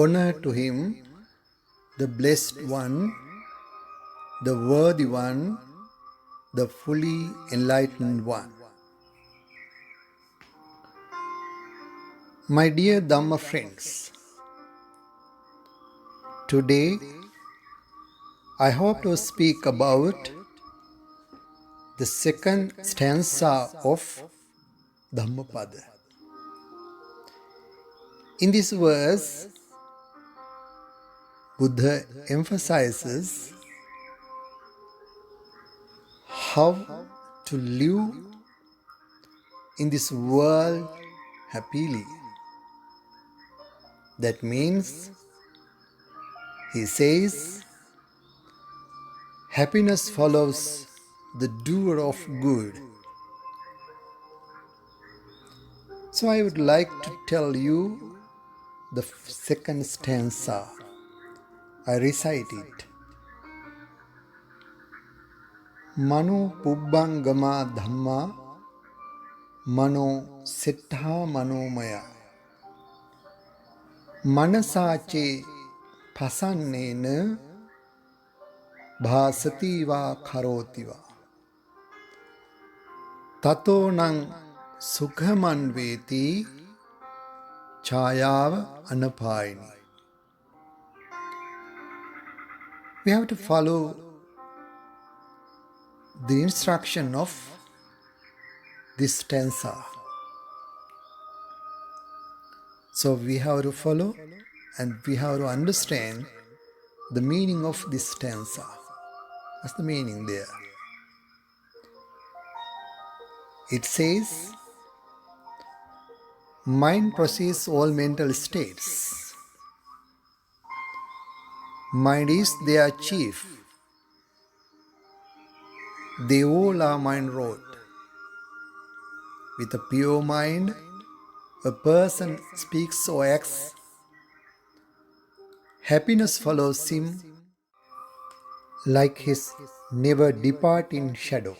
Honor to him, the blessed one, the worthy one, the fully enlightened one. My dear Dhamma friends, today I hope to speak about the second stanza of Dhammapada. In this verse, Buddha emphasizes how to live in this world happily. That means, he says, happiness follows the doer of good. So I would like to tell you the second stanza. I recite it. Mano pubbangama dhamma mano siddha manomaya manasache pasannena bhasati va karoti va tato nang sukhaman veti chayava anapayini. We have to follow the instruction of this stanza. So we have to follow and we have to understand the meaning of this stanza. What's the meaning there? It says, mind precedes all mental states. Mind is their chief. They all are mind wrought. With a pure mind, a person speaks or acts. Happiness follows him like his never departing shadow.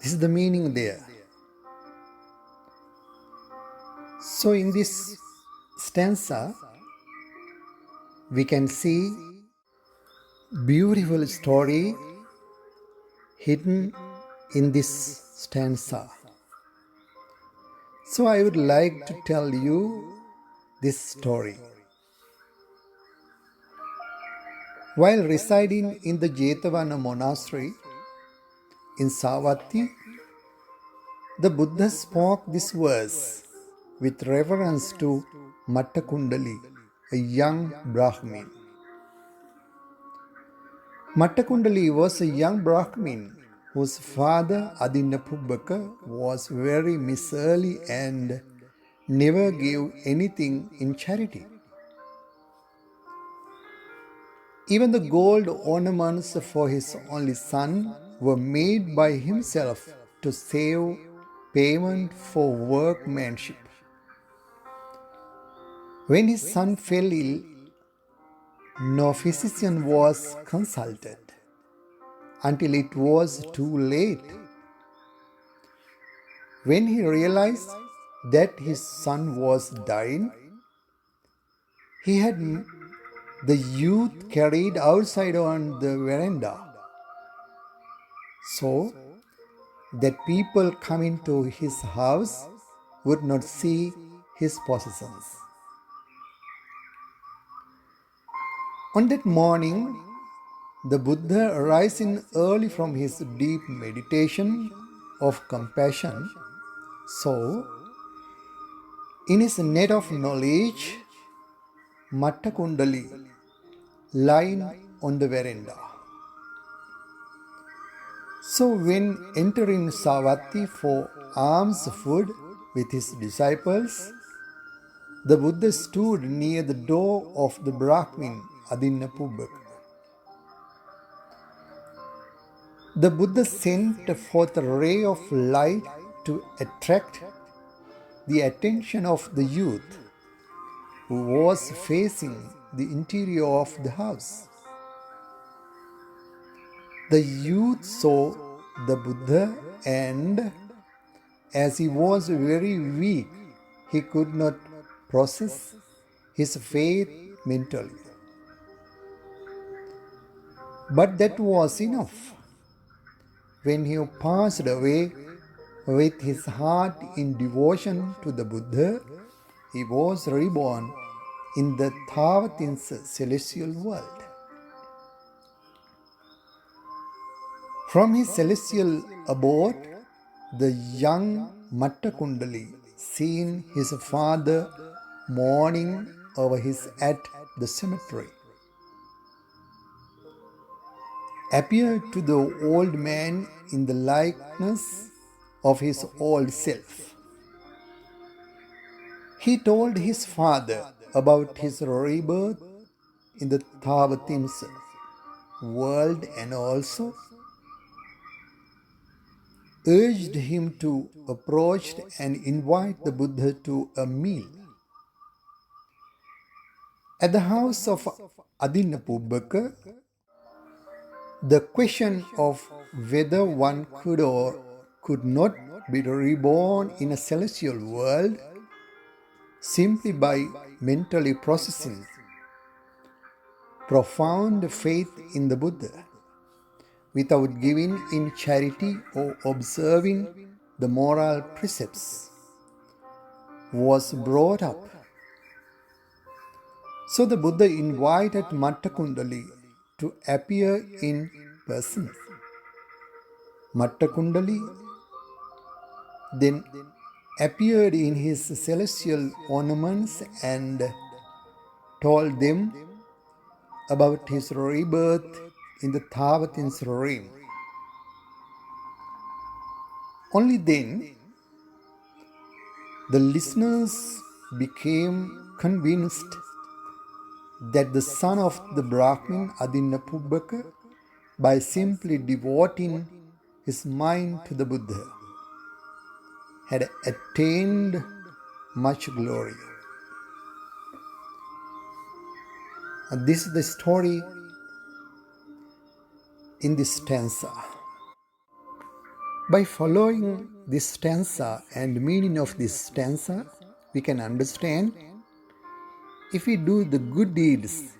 This is the meaning there. So in this stanza, we can see beautiful story hidden in this stanza. So I would like to tell you this story. While residing in the Jetavana monastery in Savatthi, the Buddha spoke this verse with reference to Mattakundali, a young Brahmin. Mattakundali was a young Brahmin whose father Adinnapubbaka was very miserly and never gave anything in charity. Even the gold ornaments for his only son were made by himself to save payment for workmanship. When his son fell ill, no physician was consulted until it was too late. When he realized that his son was dying, he had the youth carried outside on the veranda so that people coming to his house would not see his possessions. On that morning, the Buddha, arising early from his deep meditation of compassion, saw in his net of knowledge Mattakundali lying on the veranda. So when entering Savatthi for alms food with his disciples, the Buddha stood near the door of the Brahmin Adinnapubbaka. The Buddha sent forth a ray of light to attract the attention of the youth who was facing the interior of the house. The youth saw the Buddha, and as he was very weak, he could not process his faith mentally. But that was enough. When he passed away with his heart in devotion to the Buddha, he was reborn in the Thawatin's celestial world. From his celestial abode, the young Mattakundali, seeing his father mourning over his at the cemetery, appeared to the old man in the likeness of his old self. He told his father about his rebirth in the Thawatimsa world and also urged him to approach and invite the Buddha to a meal. At the house of Adinnapubbaka, the question of whether one could or could not be reborn in a celestial world simply by mentally processing profound faith in the Buddha without giving in charity or observing the moral precepts was brought up. So the Buddha invited Mattakundali to appear in person. Mattakundali then appeared in his celestial ornaments and told them about his rebirth in the Thawatin's realm. Only then the listeners became convinced that the son of the Brahmin Adinnapubbaka, by simply devoting his mind to the Buddha, had attained much glory. And this is the story in this stanza. By following this stanza and meaning of this stanza, we can understand if we do the good deeds,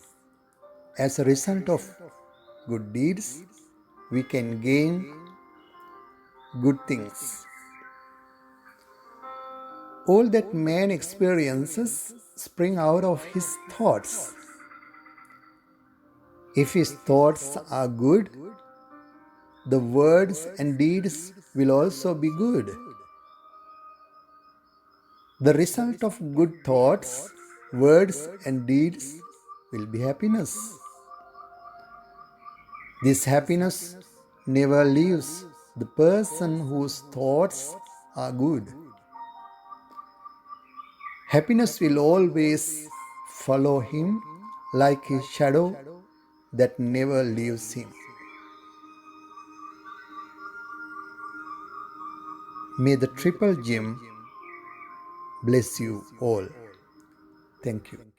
as a result of good deeds, we can gain good things. All that man experiences spring out of his thoughts. If his thoughts are good, the words and deeds will also be good. The result of good thoughts, words and deeds will be happiness. This happiness never leaves the person whose thoughts are good. Happiness will always follow him like a shadow that never leaves him. May the Triple Gem bless you all. Thank you.